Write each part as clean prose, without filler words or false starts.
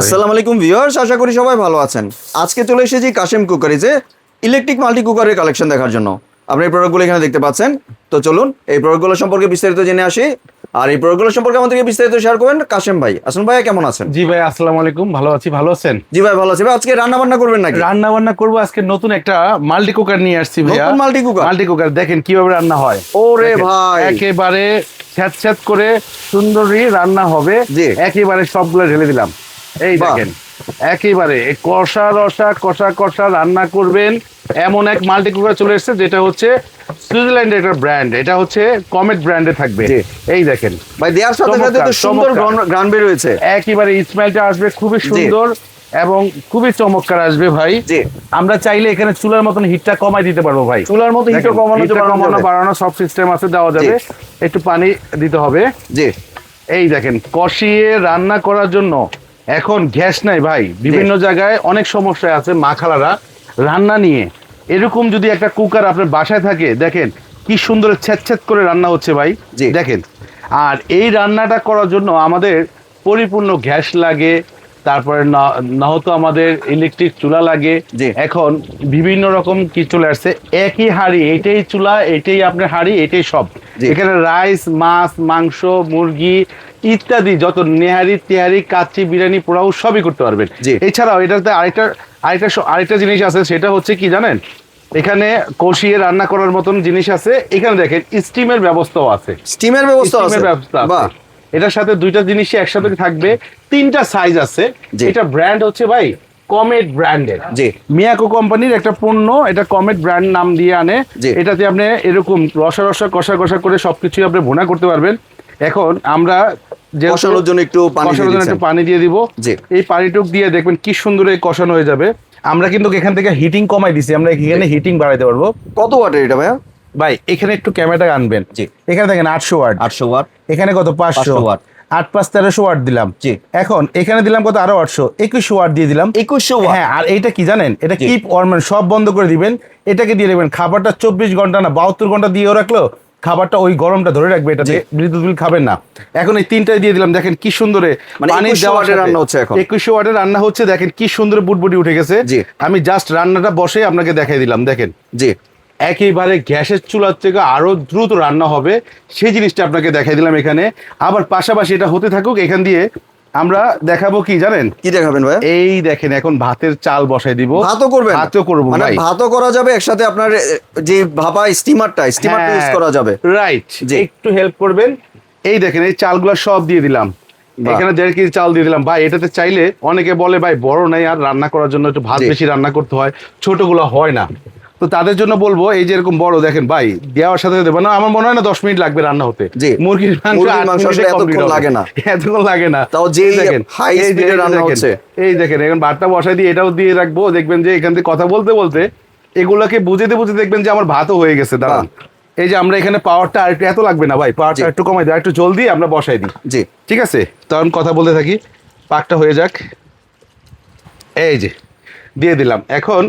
আসসালামু আলাইকুম ভিউয়ার্স, আশা করি সবাই ভালো আছেন। আজকে চলে এসেছি কাশেম কুকারিজে ইলেকট্রিক মাল্টি কুকারের কালেকশন দেখার জন্য। আপনি এই প্রোডাক্টগুলো এখানে দেখতে পাচ্ছেন। তো চলুন এই প্রোডাক্টগুলো সম্পর্কে বিস্তারিত জেনে আসি। আর এই প্রোডাক্টগুলো সম্পর্কে আমাদেরকে বিস্তারিত শেয়ার করবেন কাশেম ভাই। আসলাম ভাই, কেমন আছেন? জি ভাই, আসসালামু আলাইকুম। ভালো আছি, ভালো আছেন? জি ভাই, ভালো আছি ভাই। আজকে রান্না বান্না করবেন নাকি? রান্না বান্না করবো আজকে। নতুন একটা মাল্টি কুকার নিয়ে আসছি ভাইয়া। নতুন মাল্টি কুকার? মাল্টি কুকার দেখেন কিভাবে রান্না হয়। ওরে দেখেন, ভাই, একেবারে ছ্যাঁত করে সুন্দরী রান্না হবে। জি। একেবারে সবগুলো ঢেলে দিলাম। এই বাহ। দেখেন, একেবারে কষা রসা কষা কষা রান্না করবেন এমন এক মাল্টি কুকার চলে এসেছে, যেটা হচ্ছে সুইজারল্যান্ডের একটা ব্র্যান্ড। এটা হচ্ছে কমেট ব্র্যান্ডে থাকবে। জি। এই দেখেন ভাই দেওয়ার সাথে সাথে তো সুন্দর গান বের হয়েছে। একেবারে স্মেলটা আসবে খুবই সুন্দর এবং খুবই চমৎকার আসবে ভাই। জি। আমরা চাইলে এখানে চুলার মতন হিটটা কমাই দিতে পারবো ভাই। চুলার মতো হিটও কমানো বাড়ানো সব সিস্টেম আছে, দেওয়া যাবে। একটু পানি দিতে হবে। জি। এই দেখেন, কষিয়ে রান্না করার জন্য এখন গ্যাস নাই ভাই। বিভিন্ন জায়গায় অনেক সমস্যা আছে মা খালারা রান্না নিয়ে। এরকম যদি একটা কুকার আপনার বাসায় থাকে, দেখেন কি সুন্দর ছ্যাঁত করে রান্না হচ্ছে ভাই। জি। দেখেন, আর এই রান্নাটা করার জন্য আমাদের পরিপূর্ণ গ্যাস লাগে, তারপরে না হতো আমাদের ইলেকট্রিক চুলা লাগে। জি। এখন বিভিন্ন রকম কি চলে আসছে, একই হাঁড়ি, এটাই চুলা, এটাই আপনার হাঁড়ি, এটাই সব। জি। এখানে রাইস, মাছ, মাংস, মুরগি ইত্যাদি যত নেহারি তেহারি কাচ্চি বিরিয়ানি পোড়াও সবই করতে পারবেন। জি। এছাড়াও এটাতে আরেকটা জিনিস আছে, সেটা হচ্ছে কি জানেন, এখানে কষিয়ে রান্না করার মতন জিনিস আছে। এখানে দেখেন স্টিমের ব্যবস্থাও আছে। স্টিমের ব্যবস্থা আছে? স্টিমের ব্যবস্থা আছে। বাহ। এটার সাথে দুইটা জিনিসই একসাথে থাকবে। তিনটা সাইজ আছে। জি। এটা ব্র্যান্ড হচ্ছে ভাই কমেট ব্র্যান্ডের। জি। মিয়াকো কোম্পানির একটা পণ্য, এটা কমেট ব্র্যান্ড নাম দিয়ে আনে। জি। এটাতে আপনি এরকম রসা রসা কষা কষা করে সবকিছু আপনি ভুনা করতে পারবেন। এখন আমরা কষানোর জন্য একটু পানি দিয়ে দিব। জি। এই পানিটুক দিয়ে দেখবেন কি সুন্দর এই কষানো হয়ে যাবে। আমরা কিন্তু এখান থেকে হিটিং কমাই দিছি, আমরা এখানে হিটিং বাড়াইতে পারবো। কত ওয়াটের এটা ভাইয়া? ভাই এখানে একটু ক্যামেরাটা আনবেন। জি। এখানে দেখেন 800 ওয়াট। 800 ওয়াট। এখানে কত 500 ওয়াট। 8 5 1300 ওয়াট দিলাম। জি। এখন এখানে দিলাম কত, আরো 800 2100 ওয়াট দিয়ে দিলাম। 2100 ওয়াট। হ্যাঁ, আর এইটা কি জানেন, এটা জি। কিপ ওয়ার্মেন সব বন্ধ করে দিবেন। এটাকে দিয়ে দেবেন খাবারটা 24 ঘন্টা না 72 ঘন্টা দিয়েও রাখলো, খাবারটা ওই গরমটা ধরে রাখবে। এটাতে বিদ্যুৎ বিল খাবেন না। এখন এই তিনটাই দিয়ে দিলাম, দেখেন কি সুন্দরে মানে পানি 2100 দেওয়া ওয়াটের রান্না হচ্ছে এখন। 2100 ওয়াটের রান্না হচ্ছে। দেখেন কি সুন্দর বুটবুটি উঠে গেছে। জি। আমি জাস্ট রান্নাটা বসে আপনাকে দেখাই দিলাম। দেখেন জি। একেবারে গ্যাসের চুলার থেকে আরো দ্রুত রান্না হবে, সেই জিনিসটা আপনাকে দেখাই দিলাম এখানে। আবার পাশাপাশি এটা হতে থাকুক, এখান দিয়ে আমরা দেখাবো কি জানেন, কি দেখাবেন ভাই? এই দেখেন এখন ভাতের চাল বসাই দিব। ভাতও করবেন? ভাতও করবো মানে ভাই। ভাতও করা যাবে একসাথে, আপনার যে ভাপা স্টিমারটা ইউজ করা যাবে। রাইট, জি। একটু হেল্প করবেন। এই দেখেন এই চালগুলো সব দিয়ে দিলাম। বাহ। এখানে 1.5 কেজি চাল দিয়ে দিলাম ভাই। এটাতে চাইলে অনেকে বলে ভাই বড় নাই আর রান্না করার জন্য একটু ভাত জি। বেশি রান্না করতে হয়, ছোটগুলো হয় না। তো তাদের জন্য বলবো, এই যে এরকম বড় দেখেন ভাই, দেওয়ার সাথে দেবো না, আমার মনে হয় না 10 মিনিট লাগবে রান্না হতে। জি। মুরগির মাংস মুরগির মাংস আসলে এতক্ষণ লাগে না। এতক্ষণ লাগে না। তাও যে দেখেন হাই স্পিডে রান্না হচ্ছে। এই দেখেন এখন ভাতটা বসাই দিয়ে এটাও দিয়ে রাখবো। দেখবেন যে এখান থেকে কথা বলতে বলতে এগুলোকে বুঝতে বুঝতে দেখবেন যে আমার ভাতও হয়ে গেছে। দাঁড়ান, এই যে আমরা এখানে পাওয়ারটা আর একটু এত লাগবে না ভাই, পাওয়ারটা একটু কমাই দিই, একটু জলদি আমরা বসাই দিই। জি। ঠিক আছে, তখন কথা বলতে থাকি, পাকটা হয়ে যাক। এই যে দিয়ে দিলাম। এখন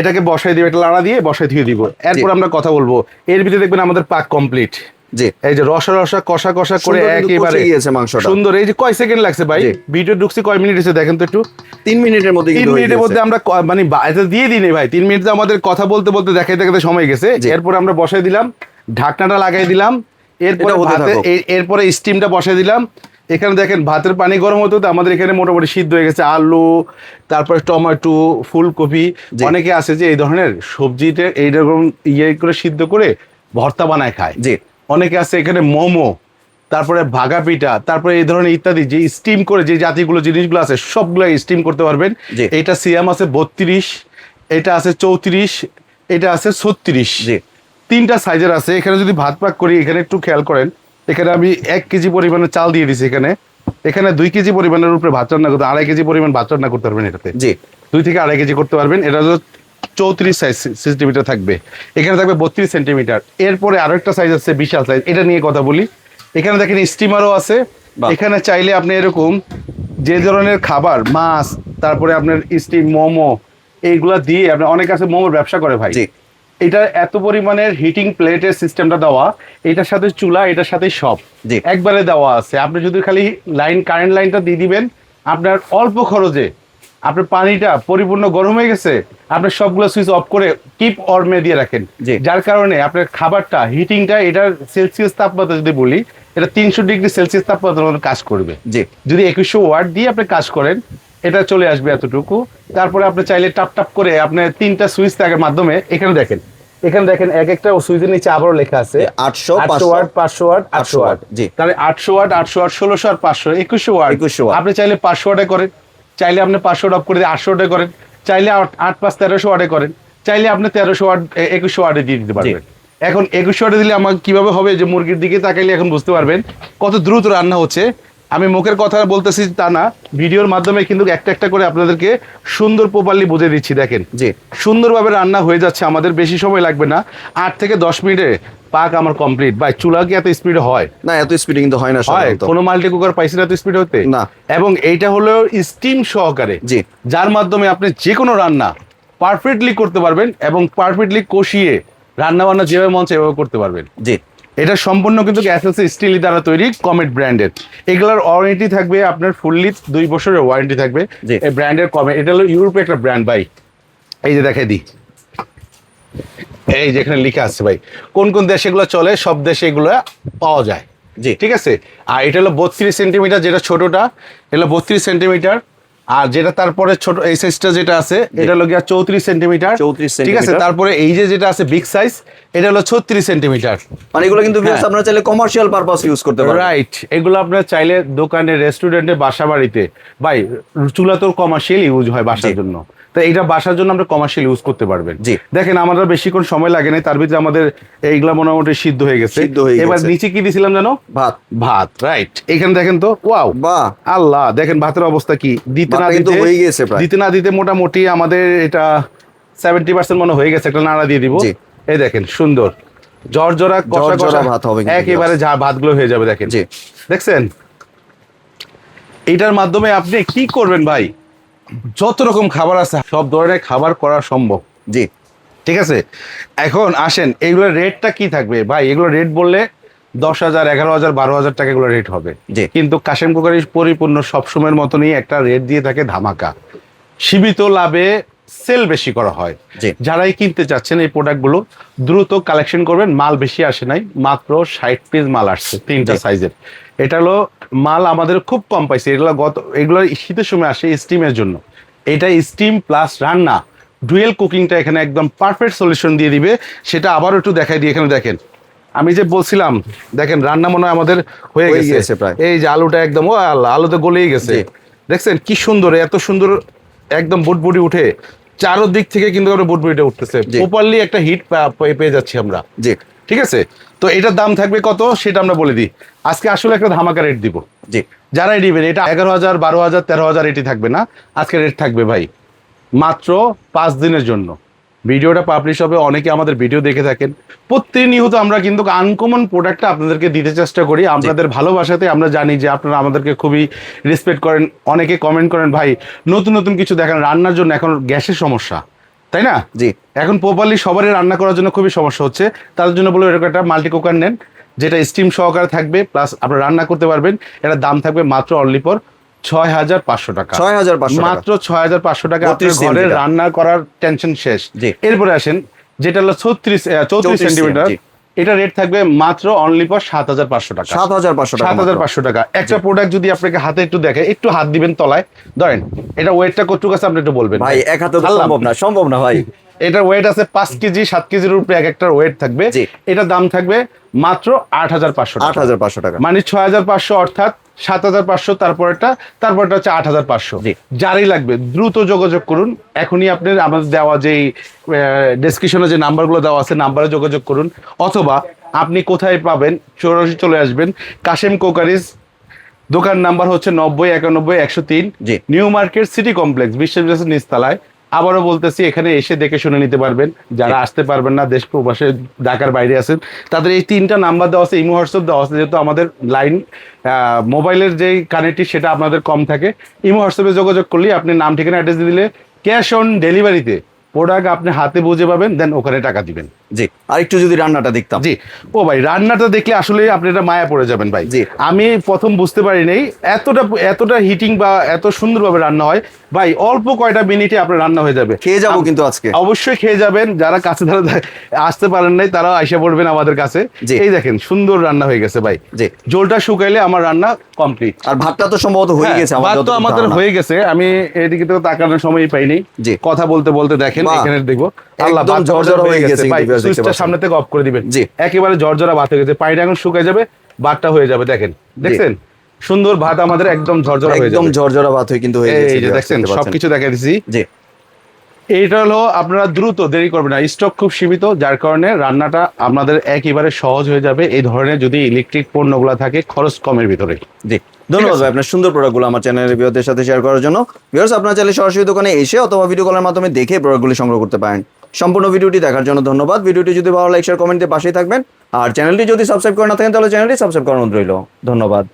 এটাকে বসাই দিব, একটা লাড়া দিয়ে বসাই দিয়ে দিব। এরপর আমরা কথা বলবো। এর ভিতরে দেখবেন আমাদের পাক কমপ্লিট। জি। এই যে রসা রসা কষা কষা করে একেবারে মাংসটা সুন্দর। এই যে কয় সেকেন্ড লাগছে ভাই, ভিডিও ঢুকছি কয় মিনিট হয়েছে দেখেন তো একটু। 3 মিনিটের মধ্যে 3 মিনিটের মধ্যে আমরা মানে এটা দিয়ে দিই ভাই। 3 মিনিটে আমাদের কথা বলতে বলতে দেখাইতে দেখাইতে সময় গেছে। এরপর আমরা বসাই দিলাম, ঢাকনাটা লাগাই দিলাম। এরপরে স্টিমটা বসাই দিলাম। এখানে দেখেন ভাতের পানি গরম হতে হতে আমাদের এখানে মোটামুটি সিদ্ধ হয়ে গেছে। আলু, তারপরে টমেটো, ফুলকপি। অনেকে আছে যে এই ধরনের সবজিতে এইরকম করে সিদ্ধ করে ভর্তা বানায় খায়। জি। অনেকে আছে এখানে মোমো, তারপরে ভাগা পিঠা, তারপরে এই ধরনের ইত্যাদি যে স্টিম করে যে জাতিগুলো জিনিসগুলো আছে সবগুলো স্টিম করতে পারবেন। এটা সিয়াম আছে 32, এটা আছে 34, এটা আছে 36। জি। তিনটা সাইজের আছে। এখানে যদি ভাত পাক করি, এখানে একটু খেয়াল করেন, এখানে আমি 1 কেজি পরিমাণে চাল দিয়ে দিছি। এখানে 2 কেজি পরিমাণের উপরে ভাত রান্না করতে, 2.5 কেজি পরিমাণ ভাত রান্না করতে পারবেন এটাতে। জি। 2 থেকে 2.5 কেজি করতে পারবেন। এটা হলো 34 সাইজ সেন্টিমিটার থাকবে। এখানে থাকবে 32 সেন্টিমিটার। এরপরে আরো একটা সাইজ আছে বিশাল সাইজ, এটা নিয়ে কথা বলি। এখানে দেখেন স্টিমারও আছে। এখানে চাইলে আপনি এরকম যে ধরনের খাবার, মাছ, তারপরে আপনার স্টিম মোমো, এইগুলা দিয়ে আপনি, অনেক আছে মোমোর ব্যবসা করে ভাই। এটা এত পরিমাণের হিটিং প্লেটের সিস্টেমটা দেওয়া, এটার সাথে চুলা, এটার সাথে সব একবারে দেওয়া আছে। আপনি যদি খালি কারেন্ট লাইনটা দিয়ে দিবেন, আপনার অল্প খরচে আপনার পানিটা পরিপূর্ণ গরম হয়ে গেছে, আপনার সবগুলো সুইচ অফ করে কিপ অর্মে দিয়ে রাখেন, জি। যার কারণে আপনার খাবারটা হিটিংটা এটার সেলসিয়াস তাপমাত্রা যদি বলি, এটা 300 ডিগ্রি সেলসিয়াস তাপমাত্রার মধ্যে কাজ করবে। জি। যদি 2100 ওয়াট দিয়ে আপনি কাজ করেন, এটা চলে আসবে এতটুকু। তারপরে আপনি চাইলে টাপ টাপ করে আপনি 3টা সুইচ থাকার মাধ্যমে এখানে দেখেন এক একটা সুইচের নিচে আবারও লেখা আছে 800 ওয়াট, 500 ওয়াট, 800 ওয়াট। জি। তাহলে 800 ওয়াট, 800 ওয়াট, 1600 আর 500, 2100 ওয়াট। 2100 ওয়াট। আপনি চাইলে 500 ওয়াটে করেন, চাইলে আপনি 500 ওয়াট অফ করে দিয়ে 800 ওয়াটে করেন, চাইলে 8 5 1300 ওয়াটে করেন, চাইলে আপনি 1300 ওয়াট 2100 ওয়াটে দিয়ে দিতে পারবেন। এখন 2100 ওয়াটে দিলে আমার কিভাবে হবে, যে মুরগির দিকে তাকাইলে এখন বুঝতে পারবেন কত দ্রুত রান্না হচ্ছে। আমি মুখের কথা বলতেছি তা না, ভিডিওর মাধ্যমে কিন্তু একটা একটা করে আপনাদেরকে সুন্দর প্রপারলি বুঝিয়ে দিচ্ছি। দেখেন জি। সুন্দরভাবে রান্না হয়ে যাচ্ছে, আমাদের বেশি সময় লাগবে না, 8 থেকে 10 মিনিটে পাক আমার কমপ্লিট। ভাই চুলা কি এত স্পিডে হয়? না, এত স্পিডে কিন্তু হয় না হয় সাধারণত। কোনো মাল্টি কুকার পাইছি না এত স্পিড হতে? না। এবং এইটা হলো স্টিম সহকারে, জি। যার মাধ্যমে আপনি যে কোনো রান্না পারফেক্টলি করতে পারবেন এবং পারফেক্টলি কষিয়ে রান্না বান্না যেভাবে মন চায় এভাবে করতে পারবেন। জি। এটা সম্পূর্ণ কিন্তু এসএসসি স্টিল দ্বারা তৈরি, কমেট ব্র্যান্ডের। এগুলোর ওয়ারেন্টি থাকবে আপনার ফুললি 2 বছরের ওয়ারেন্টি থাকবে। জি। এই ব্র্যান্ডের কমেট, এটা হলো ইউরোপের একটা ব্র্যান্ড ভাই। এই যে দেখাই দিই, এই যেখানে লেখা আছে ভাই কোন কোন দেশে এগুলো চলে, সব দেশে এগুলো পাওয়া যায়। জি। ঠিক আছে। আর এটা হলো 32 সেন্টিমিটার, যেটা ছোটটা এটা 32 সেন্টিমিটার। আর যেটা তারপরে ছোট এই সাইজটা যেটা আছে এটা হলো গিয়া 34 সেন্টিমিটার। 34 ঠিক আছে। সেন্টিমিটার। তারপরে এই যে যেটা আছে বিগ সাইজ, এটা হলো 36 সেন্টিমিটার। মানে এগুলো কিন্তু হ্যাঁ। আপনারা চাইলে কমার্শিয়াল পারপাস ইউজ করতে পারবেন। রাইট, এগুলো আপনার চাইলে দোকানে, রেস্টুরেন্টে, বাসা বাড়িতে, ভাই চুলা তো কমার্শিয়াল ইউজ হয় বাসার জি। জন্য, তো এটা বাসার জন্য আমরা কমার্শিয়াল ইউজ করতে পারবেন। জি। দেখেন আমাদের বেশিক্ষণ সময় লাগে না, তার ভিতরে আমাদের এইগুলা মোটামুটি সিদ্ধ হয়ে গেছে। সিদ্ধ হয়ে এবার গেছে। নিচে কি দিছিলাম জানো? ভাত। ভাত। রাইট, এখানে দেখেন তো, ওয়াও বাহ। আল্লাহ, দেখেন ভাতের অবস্থা কি। দিতে না ভাতটা কিন্তু দিতে হয়ে গেছে প্রায়। দিতে না দিতে মোটামুটি আমাদের এটা 70% মনে হয়ে গেছে। একটা নাড়া দিয়ে দিব। জি। এই দেখেন সুন্দর জর্জরা কষা জর্জরা কষা ভাত হবে কিন্তু একেবারে যা ভাতগুলো হয়ে যাবে। দেখেন, জি। দেখছেন এটার মাধ্যমে আপনি কি করবেন ভাই, যত রকম খাবার আছে সব ধরনের খাবার করা সম্ভব। জি। ঠিক আছে। এখন আসেন এগুলোর রেটটা কি থাকবে ভাই, এগুলো রেট বললে 10,000 11,000 12,000 টাকা এগুলো রেট হবে। জি। কিন্তু কাশেম কুকারি পরিপূর্ণ সবসময়ের মতনই একটা রেট দিয়ে থাকে ধামাকা, সীমিত লাভে সেল বেশি করা হয়। জি। যারাই কিনতে চাচ্ছেন এই প্রোডাক্টগুলো দ্রুত কালেকশন করবেন। মাল বেশি আসে নাই, মাত্র 60 পিস মাল আসছে 3টা জি। সাইজের। এটা হলো মাল আমাদের খুব কম পাইছে, এগুলো শীতের সময় আসে স্টিমের জন্য। এটা স্টিম প্লাস রান্না ডুয়েল কুকিংটা এখানে একদম পারফেক্ট সলিউশন দিয়ে দিবে। সেটা আবারও একটু দেখাই দিই, এখানে দেখেন আমি যে বলছিলাম, দেখেন রান্না মনে হয় আমাদের হয়ে হয়ে গেছে গেছে প্রায়। এই যে আলুটা একদম, ও আল্লাহ, আলুতে গলেই গেছে। জি। দেখছেন কি সুন্দর, এত সুন্দর একদম বুটবুটি উঠে চারোদিক থেকে কিন্তু আমরা বুটবুটিটা উঠতেছে। জি। প্রপারলি একটা হিট পেয়ে যাচ্ছি আমরা। জি। ঠিক আছে। তো এটার দাম থাকবে কত সেটা আমরা বলে দিই। আজকে আসলে একটা ধামাকা রেট দিব। জি। যারাই নেবেন এটা 11,000 12,000 13,000 এটি থাকবে না, আজকে রেট থাকবে ভাই মাত্র 5 দিনের জন্য। ভিডিওটা পাবলিশ হবে, অনেকে আমাদের ভিডিও দেখে থাকেন, প্রতিনিয়ত আমরা কিন্তু আনকমন প্রোডাক্টটা আপনাদেরকে দিতে চেষ্টা করি। আপনাদের ভালোবাসাতে আমরা জানি যে আপনারা আমাদেরকে খুবই রেসপেক্ট করেন। অনেকে কমেন্ট করেন ভাই নতুন নতুন কিছু দেখেন রান্নার জন্য, এখন গ্যাসের সমস্যা, তাই না? জি। এখন প্রপারলি সবারই রান্না করার জন্য খুবই সমস্যা হচ্ছে, তাদের জন্য বলবো এরকম একটা মাল্টি কুকার নেন, যেটা স্টিম সহকারে থাকবে, প্লাস আপনারা রান্না করতে পারবেন। এটার দাম থাকবে মাত্র অনলি ফর 6,500 টাকা। 6,500 টাকা। মাত্র 6,500 টাকা। 32 আপনার ঘরে সেন্টিমিটার। রান্না করার টেনশন শেষ। জি। এরপরে আসেন যেটা হলো 34 সেন্টিমিটার, জি। এটা রেট থাকবে মাত্র অনলি ফর 7,500 টাকা। 7,500 টাকা। 7,500 টাকা। একটা প্রোডাক্ট যদি আপনাকে হাতে একটু দেখে, একটু হাত দিবেন তলায়, ধরেন এটা ওয়েটটা কতটুকু আছে আপনি একটু বলবেন ভাই এক হাতে তো আল্লাহ। সম্ভব না ভাই। এটার ওয়েট আছে 5 কেজি 7 কেজির উপরে এক একটা ওয়েট থাকবে। জি। এটার দাম থাকবে মাত্র 8,500 টাকা। 8,500 টাকা। মানে 6,500 অর্থাৎ 7,500, তারপরটা হচ্ছে 8,500। জি। যারই লাগবে দ্রুত যোগাযোগ করুন। এখনই আপনার আমাদের দেওয়া যেই ডেসক্রিপশনে যে নাম্বারগুলো দেওয়া আছে নাম্বারে যোগাযোগ করুন, অথবা আপনি কোথায় পাবেন সরাসরি চলে আসবেন কাশেম কুকারিজ। দোকান নাম্বার হচ্ছে 90 91 103 জি। নিউ মার্কেট সিটি কমপ্লেক্স বিশ্বের নিচতলায়। আবারও বলতেছি এখানে এসে দেখে শুনে নিতে পারবেন। যারা আসতে পারবেন না, দেশ প্রবাসে ঢাকার বাইরে আছেন, তাদের এই 3টা নাম্বার দেওয়া আছে, ইমো হোয়াটসঅ্যাপ দেওয়া আছে। যেহেতু আমাদের লাইন মোবাইলের যেই কানেক্টিভ সেটা আপনাদের কম থাকে, ইমো হোয়াটসঅ্যাপে যোগাযোগ করলে আপনি নাম ঠিকানা অ্যাড্রেস দিলে ক্যাশ অন ডেলিভারিতে প্রোডাক্ট আপনি হাতে বুঝে পাবেন, দেন ওখানে টাকা দিবেন। জি, আর একটু যদি রান্নাটা দেখতাম। জি, ও ভাই রান্নাটা দেখলে আসলে আপনি এটা মায়া পড়ে যাবেন ভাই। জি। আমি প্রথম বুঝতে পারি নাই এতটা হিটিং বা এত সুন্দরভাবে রান্না হয় ভাই। অল্প কয়টা মিনিটে আপনার রান্না হয়ে যাবে। খেয়ে যাবো কিন্তু আজকে। অবশ্যই খেয়ে যাবেন, যারা কাছে ধারে আসতে পারেন নাই তারাও আইসা পড়বেন আমাদের কাছে। জি। এই দেখেন সুন্দর রান্না হয়ে গেছে ভাই। জি। ঝোলটা শুকাইলে আমার রান্না কমপ্লিট। আর ভাতটা তো সম্ভবত হয়ে গেছে আমার ভাত তো যতটুকু আমাদের ধারণা। হয়ে গেছে, আমি এদিকে তো তাকানোর সময়ই পাইনি। জি। কথা বলতে বলতে দেখেন বাহ। এখানে দেখবো আল্লাহ একদম ভাত ঝরঝরা হয়ে গেছে ভাই। কিন্তু দেখতে সুইচটা পাচ্ছেন। সামনে থেকে অফ করে দিবেন। জি। একেবারে ঝরঝরা ভাত হয়ে গেছে, পানিটা এখন শুকায় যাবে, ভাতটা হয়ে যাবে। দেখেন, দেখছেন সুন্দর ভাত আমাদের একদম ঝরঝরা হয়ে একদম যাবে। ঝরঝরা ভাত হয়ে কিন্তু হয়ে গেছে। এই যে দেখছেন সবকিছু দেখা দিছি। জি। এইটা হলো আপনারা দ্রুত দেরি করবেন না, স্টক খুব সীমিত, যার কারণে রান্নাটা আপনাদের একেবারে সহজ হয়ে যাবে এই ধরনের যদি ইলেকট্রিক পণ্যগুলো থাকে খরচ কমের ভিতরে। জি, ধন্যবাদ ভাই আপনার সুন্দর প্রোডাক্টগুলো আমার চ্যানেলের ভিউয়ারদের সাথে শেয়ার করার জন্য। ভিউয়ার্স, আপনারা চাইলে সরাসরি দোকানে এসে অথবা ভিডিও কলের মাধ্যমে দেখে প্রোডাক্টগুলি সংগ্রহ করতে পারেন। সম্পূর্ণ ভিডিওটি দেখার জন্য ধন্যবাদ। ভিডিওটি যদি ভালো লাগে শেয়ার কমেন্ট দিয়ে পাশেই থাকবেন। আর চ্যানেলটি যদি সাবস্ক্রাইব করে না থাকেন তাহলে চ্যানেলটি সাবস্ক্রাইব করার অনুরোধ রইল। ধন্যবাদ।